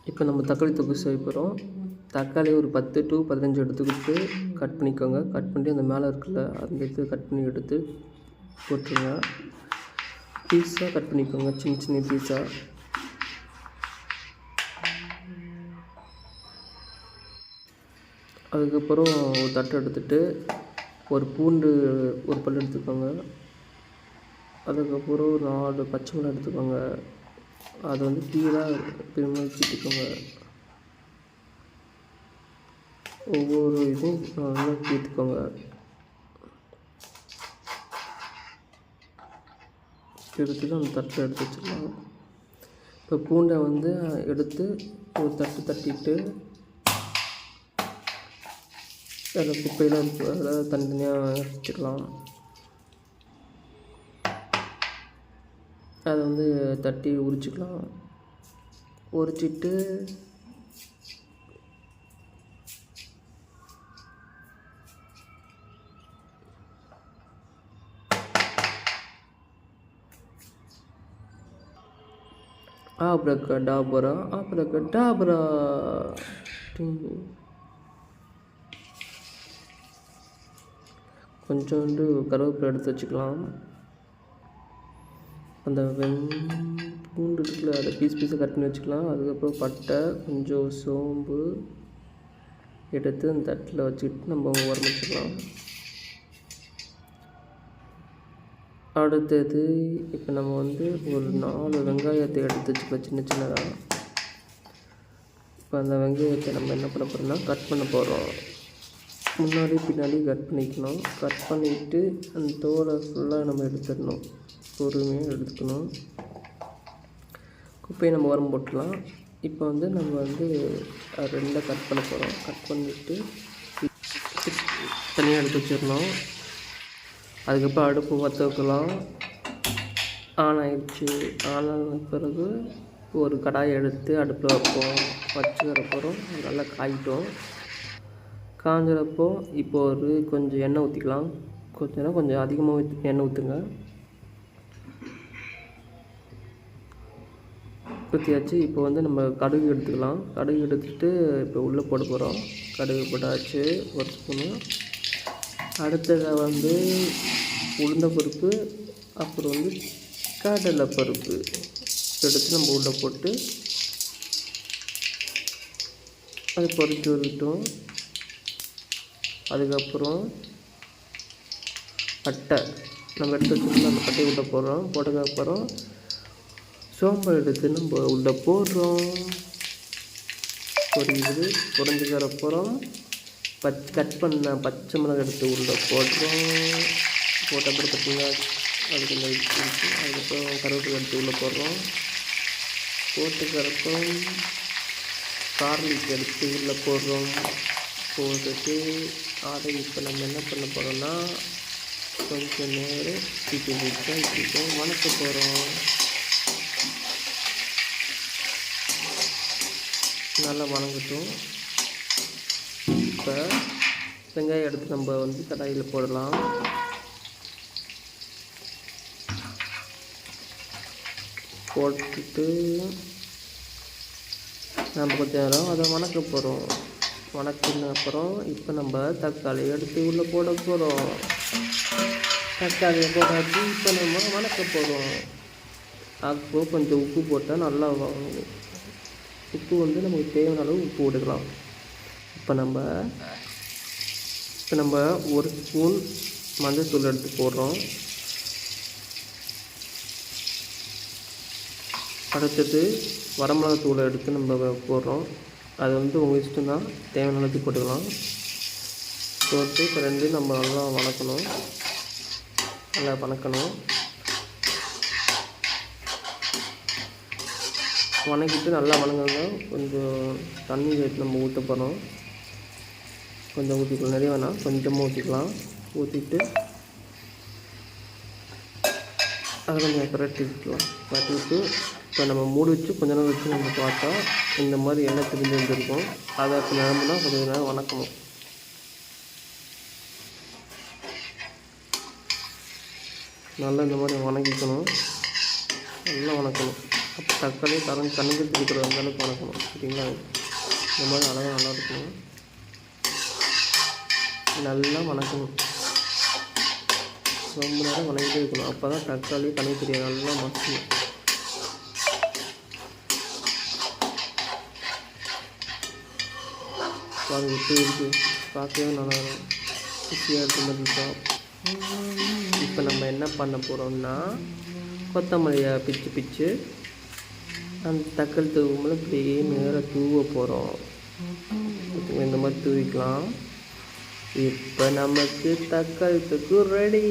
இப்போ நம்ம தக்காளி தொக்கு செய்ய போகிறோம். தக்காளி ஒரு 10 to 15 எடுத்துக்கிட்டு கட் பண்ணிக்கோங்க. கட் பண்ணி அந்த மேலே இருக்குல்ல அந்த இது கட் பண்ணி எடுத்து போட்டுருங்க. பீஸாக கட் பண்ணிக்கோங்க, சின்ன சின்ன பீஸாக. அதுக்கப்புறம் ஒரு தட்டை எடுத்துகிட்டு ஒரு பூண்டு ஒரு பல் எடுத்துக்கோங்க. அதுக்கப்புறம் 4 பச்சை மிளகாய் எடுத்துக்கோங்க. அதை வந்து கீழாக திரும்ப கீற்றிக்கோங்க. ஒவ்வொரு இதுவும் நல்லா கீற்றிக்கோங்க. எடுத்துட்டு அந்த தட்டில் எடுத்து வச்சிடலாம். இப்போ பூண்டை வந்து எடுத்து ஒரு தட்டிட்டு அதில் குப்பையெல்லாம் இருக்குது அதில் தனித்தனியாக வச்சுக்கலாம். அதை வந்து தட்டி உரிச்சிக்கலாம். உரிச்சிட்டு ஆப்ரகடாபரா ஆப்ரகடாபரா கொஞ்சோண்டு கருவேப்பிலை எடுத்து வச்சுக்கலாம். அந்த பூண்டு இருக்குல்ல அதை பீஸாக கட் பண்ணி வச்சுக்கலாம். அதுக்கப்புறம் பட்டை, கொஞ்சம் சோம்பு எடுத்து அந்த தட்டில் வச்சுக்கிட்டு நம்ம உரம் வச்சுக்கலாம். அடுத்தது இப்போ நம்ம வந்து ஒரு 4 வெங்காயத்தை எடுத்து வச்சுக்கலாம் சின்ன சின்னதாக. இப்போ அந்த வெங்காயத்தை நம்ம என்ன பண்ண போகிறோம்னா கட் பண்ண போகிறோம். முன்னாடி பின்னாடி கட் பண்ணிக்கணும். கட் பண்ணிவிட்டு அந்த தோலை ஃபுல்லாக நம்ம எடுத்துடணும். பொறுமையாக எடுத்துக்கணும். குப்பையை நம்ம உரம் போட்டுடலாம். இப்போ வந்து நம்ம வந்து 2 கட் பண்ண போகிறோம். கட் பண்ணிவிட்டு தனியாக எடுத்து வச்சிடணும். அதுக்கப்புறம் அடுப்பு பற்ற வைக்கலாம். ஆன் ஆயிடுச்சு. ஆன் ஆன பிறகு ஒரு கடாயை எடுத்து அடுப்பில் வைப்போம். வச்சுக்கிறப்பறம் நல்லா காயிட்டோம். காஞ்சறப்போ இப்போ ஒரு கொஞ்சம் எண்ணெய் ஊற்றிக்கலாம். கொஞ்சம் அதிகமாக எண்ணெய் ஊற்றுங்க. ஊற்றியாச்சு. இப்போ வந்து நம்ம கடுகு எடுத்துக்கலாம். கடுகு எடுத்துகிட்டு இப்போ உள்ளே போட போகிறோம். கடுகு போட்டாச்சு 1 ஸ்பூனு. அடுத்ததை வந்து உளுந்தம்பருப்பு, அப்புறம் வந்து கடலைப்பருப்பு எடுத்து நம்ம உள்ளே போட்டு அது பொரிச்சு வரட்டும். அதுக்கப்புறம் பட்டை நம்ம எடுத்து வச்சுருந்தோம். அந்த பட்டையை உள்ளே போடுறோம். போட்டதுக்கப்புறம் சோம்பு எடுத்து நம்ம உள்ளே போடுறோம். பொரிஞ்சுக்கிறப்புறம் கட் பண்ண பச்சை மிளகாய் எடுத்து உள்ளே போடுறோம். போட்டப்புறம் பார்த்திங்கன்னா அதுக்கு இந்த இருக்குது. அதுக்கப்புறம் கருவேப்பிலை எடுத்து உள்ளே போடுறோம். போட்டுக்கிறப்பறம் கார்லிக் எடுத்து உள்ளே போடுறோம். போட்டுட்டு அதை இப்போ நம்ம என்ன பண்ண போகிறோம்னா கொஞ்சம் நேரம் இப்போ வணக்க போகிறோம். நல்லா வணங்கட்டும். இப்போ வெங்காயம் எடுத்து நம்ம வந்து கடாயில் போடலாம். போட்டுட்டு நம்ம கொஞ்சம் நேரம் அதை வணக்க போகிறோம். வணக்கின அப்புறம் இப்போ நம்ம தக்காளி எடுத்து உள்ளே போட போகிறோம். தக்காளியை போட்டாச்சு. இப்போ நம்ம வணக்க போகிறோம். அப்போ கொஞ்சம் உப்பு போட்டால் நல்லா வாங்கும். உப்பு வந்து நமக்கு தேவையான அளவு உப்பு போட்டுக்கலாம். இப்போ நம்ம 1 ஸ்பூன் மஞ்சள் தூள் எடுத்து போடுறோம். அடுத்தது வரமிளகாய் தூளை எடுத்து நம்ம போடுறோம். அது வந்து உங்கள் இஷ்டம் தான், தேவையான அளவுக்கு போட்டுக்கலாம். போட்டு இப்போ 2 நம்ம நல்லா வணக்கணும். வணக்கிட்டு நல்லா வணங்குங்க. கொஞ்சம் தண்ணி எடுத்து நம்ம ஊற்ற போகிறோம். கொஞ்சம் ஊற்றிக்கலாம், நிறைய வேணாம், கொஞ்சமாக ஊற்றிக்கலாம். ஊற்றிட்டு அதை கொஞ்சம் பரட்டிவிட்டு இப்போ நம்ம மூடி வச்சு கொஞ்ச நேரம் வச்சு நம்ம பார்த்தா இந்த மாதிரி எண்ணெய் திரிஞ்சு வந்துருக்கும். அதை இப்போ நிரம்புனா கொஞ்சம் நேரம் வணக்கணும். நல்லா இந்த மாதிரி வணக்கிக்கணும். நல்லா வணக்கணும். அப்போ தக்காளி கண்ணுக்கு தெரிக்கிற அளவுக்கு வணக்கணும். சரிங்களா? இந்த மாதிரி அழகாக நல்லா இருக்கணும். நல்லா வணக்கணும். ரொம்ப நேரம் வணங்கிட்டே இருக்கணும். அப்போ தான் தக்காளி கண்ணுக்கு தெரியாது, நல்லா மசியும். பாருங்க எப்படி இருக்குது, பார்க்கவே நல்லா ருசியாக இருக்குதுப்பா. இப்போ நம்ம என்ன பண்ண போகிறோம்னா கொத்தமல்லியை பிச்சு அந்த தக்காளி தூவும்போது இப்படியே நேராக தூவ போகிறோம். இந்த மாதிரி தூவிக்கலாம். இப்போ நமக்கு தக்காளி தொக்கு ரெடி.